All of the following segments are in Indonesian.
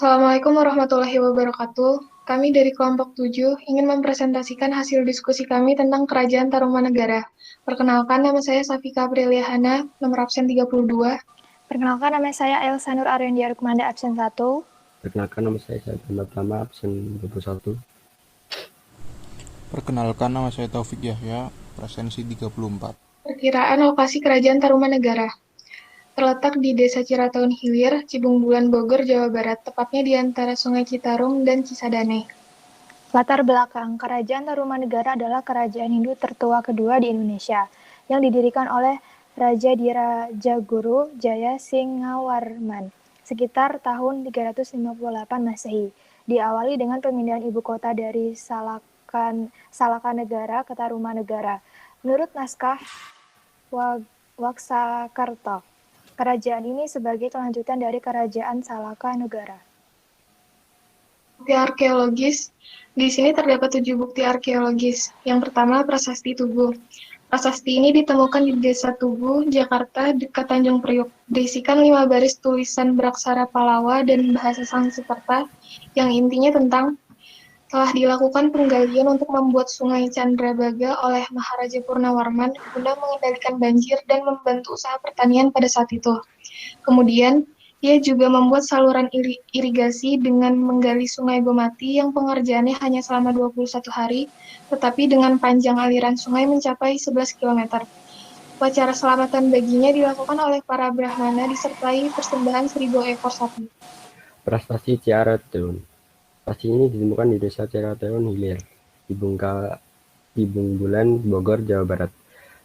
Assalamualaikum warahmatullahi wabarakatuh. Kami dari kelompok 7 ingin mempresentasikan hasil diskusi kami tentang Kerajaan Tarumanegara. Perkenalkan, nama saya Safika Apriliahana, nomor absen 32. Perkenalkan, nama saya Elsa Nur Aryandi Arkumanda, absen 1. Perkenalkan, nama saya Said Tama, absen 21. Perkenalkan, nama saya Taufik Yahya, presensi 34. Perkiraan lokasi Kerajaan Tarumanegara. Terletak di Desa Cirataun Hilir, Cibungbulan, Bogor, Jawa Barat, tepatnya di antara Sungai Citarum dan Cisadane. Latar belakang, Kerajaan Tarumanegara adalah kerajaan Hindu tertua kedua di Indonesia, yang didirikan oleh Raja Dirajaguru Jaya Singawarman sekitar tahun 358 Masehi. Diawali dengan pemindahan ibu kota dari Salakanegara ke Tarumanegara. Menurut naskah Waksakerta, kerajaan ini sebagai kelanjutan dari Kerajaan Salakanegara. Bukti arkeologis. Di sini terdapat 7 bukti arkeologis. Yang pertama, prasasti Tugu. Prasasti ini ditemukan di Desa Tugu, Jakarta, dekat Tanjung Priok. Berisikan 5 baris tulisan beraksara Palawa dan bahasa Sanskerta yang intinya tentang telah dilakukan penggalian untuk membuat Sungai Candrabaga oleh Maharaja Purnawarman guna mengendalikan banjir dan membantu usaha pertanian pada saat itu. Kemudian, ia juga membuat saluran irigasi dengan menggali Sungai Bomati yang pengerjaannya hanya selama 21 hari, tetapi dengan panjang aliran sungai mencapai 11 km. Upacara selamatan baginya dilakukan oleh para Brahmana disertai persembahan 1.000 ekor sapi. Prestasi Ciarateun. Prestasi ini ditemukan di Desa Ciarateun Hilir, di Bungbulan, Bogor, Jawa Barat.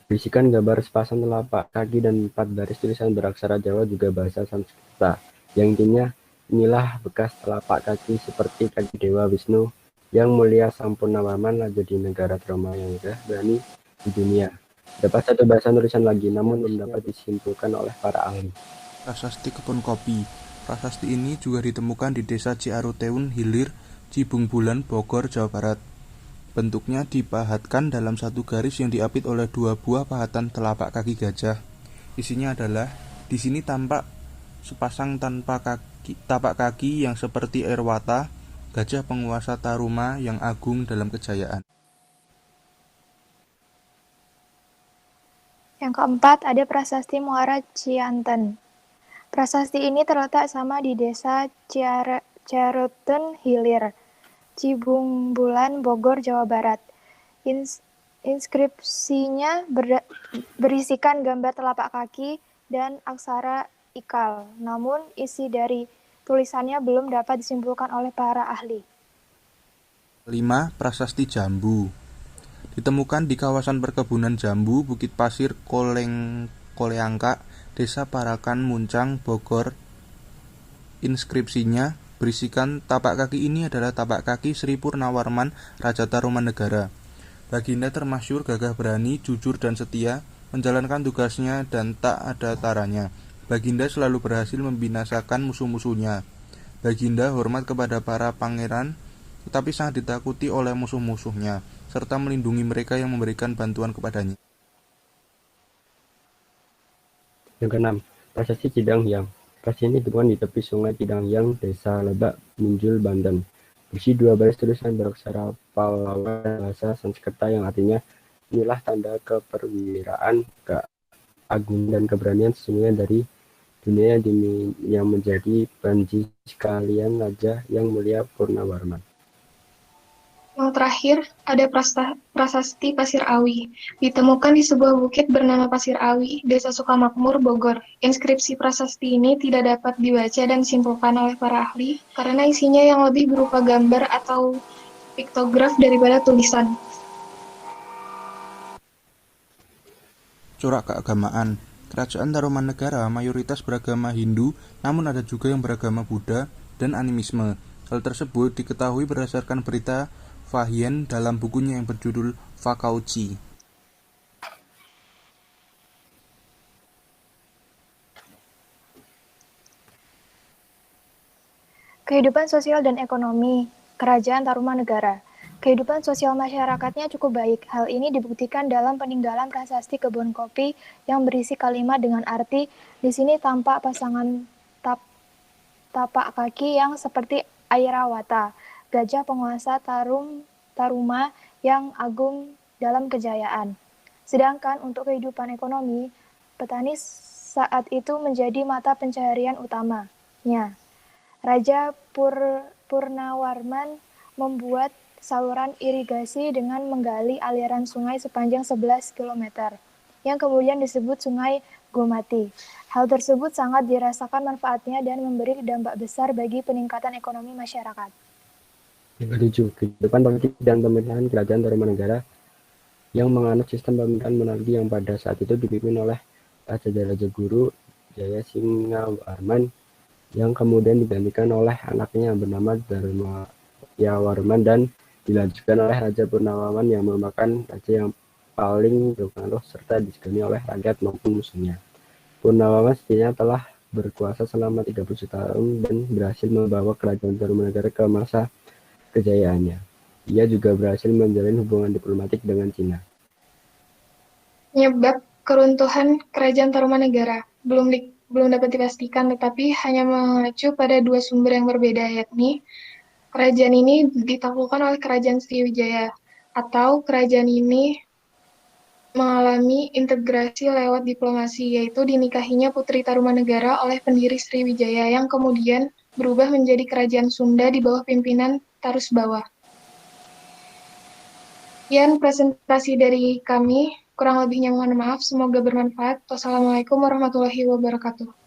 Berisikan gambar sepasang telapak kaki dan 4 baris tulisan beraksara Jawa juga bahasa Sanskerta. Yang intinya, inilah bekas telapak kaki seperti kaki Dewa Wisnu yang mulia Sampurnawarman, raja di negara Tarumanegara berani di dunia. Dapat satu bahasa tulisan lagi, namun belum dapat disimpulkan oleh para ahli. Prasasti Kebun Kopi. Prasasti ini juga ditemukan di Desa Ciaruteun Hilir, Cibungbulan, Bogor, Jawa Barat. Bentuknya dipahatkan dalam satu garis yang diapit oleh 2 buah pahatan telapak kaki gajah. Isinya adalah, di sini tampak sepasang tapak kaki yang seperti Airwata, gajah penguasa Taruma yang agung dalam kejayaan. Yang keempat, ada prasasti Muara Cianten. Prasasti ini terletak sama di Desa Ciaruten Hilir, Cibungbulan, Bogor, Jawa Barat. Inskripsinya berisikan gambar telapak kaki dan aksara ikal, namun isi dari tulisannya belum dapat disimpulkan oleh para ahli. 5. Prasasti Jambu. Ditemukan di kawasan perkebunan jambu Bukit Pasir Koleangka, Desa Parakan Muncang, Bogor. Inskripsinya berisikan tapak kaki ini adalah tapak kaki Sri Purnawarman, Raja Tarumanegara. Baginda termasyhur gagah berani, jujur dan setia menjalankan tugasnya dan tak ada taranya. Baginda selalu berhasil membinasakan musuh-musuhnya. Baginda hormat kepada para pangeran, tetapi sangat ditakuti oleh musuh-musuhnya, serta melindungi mereka yang memberikan bantuan kepadanya. Yang keenam, prasasti Cidanghyang. Prasasti ini ditemukan di tepi Sungai Cidanghyang, Desa Lebak, Munjul, Banten. Berisi 2 baris tulisan beraksara Pallawa bahasa Sanskerta yang artinya, inilah tanda keperwiraan, keagungan dan keberanian sesungguhnya dari dunia yang menjadi panji sekalian Raja yang mulia Purnawarman. Yang terakhir, ada prasasti Pasir Awi. Ditemukan di sebuah bukit bernama Pasir Awi, Desa Sukamakmur, Bogor. Inskripsi prasasti ini tidak dapat dibaca dan disimpulkan oleh para ahli karena isinya yang lebih berupa gambar atau piktograf daripada tulisan. Corak keagamaan. Kerajaan Tarumanegara mayoritas beragama Hindu, namun ada juga yang beragama Buddha dan animisme. Hal tersebut diketahui berdasarkan berita Fahien dalam bukunya yang berjudul Fakauci. Kehidupan sosial dan ekonomi Kerajaan Tarumanegara. Kehidupan sosial masyarakatnya cukup baik. Hal ini dibuktikan dalam peninggalan prasasti kebun kopi yang berisi kalimat dengan arti, di sini tampak tapak kaki yang seperti Airawata, gajah penguasa Taruma yang agung dalam kejayaan. Sedangkan untuk kehidupan ekonomi, petani saat itu menjadi mata pencaharian utamanya. Raja Purnawarman membuat saluran irigasi dengan menggali aliran sungai sepanjang 11 km, yang kemudian disebut Sungai Gomati. Hal tersebut sangat dirasakan manfaatnya dan memberi dampak besar bagi peningkatan ekonomi masyarakat. Yang ketujuh, kehidupan politik dan pemerintahan Kerajaan Tarumanegara yang menganut sistem pemerintahan monarki yang pada saat itu dipimpin oleh Raja Rajaguru Jayasingawarman yang kemudian digantikan oleh anaknya bernama Dharmayawarman dan dilanjutkan oleh Raja Purnawarman yang merupakan raja yang paling berpengaruh serta disegani oleh rakyat maupun musuhnya. Purnawarman setidaknya telah berkuasa selama 31 tahun dan berhasil membawa Kerajaan Tarumanegara ke masa kejayaannya. Ia juga berhasil menjalin hubungan diplomatik dengan Cina. Penyebab keruntuhan Kerajaan Tarumanegara belum dapat dipastikan, tetapi hanya mengacu pada dua sumber yang berbeda, yakni kerajaan ini ditaklukkan oleh Kerajaan Sriwijaya, atau kerajaan ini mengalami integrasi lewat diplomasi, yaitu dinikahinya Putri Tarumanegara oleh pendiri Sriwijaya yang kemudian berubah menjadi Kerajaan Sunda di bawah pimpinan Tarusbawa. Sekian presentasi dari kami, kurang lebihnya mohon maaf, semoga bermanfaat. Wassalamualaikum warahmatullahi wabarakatuh.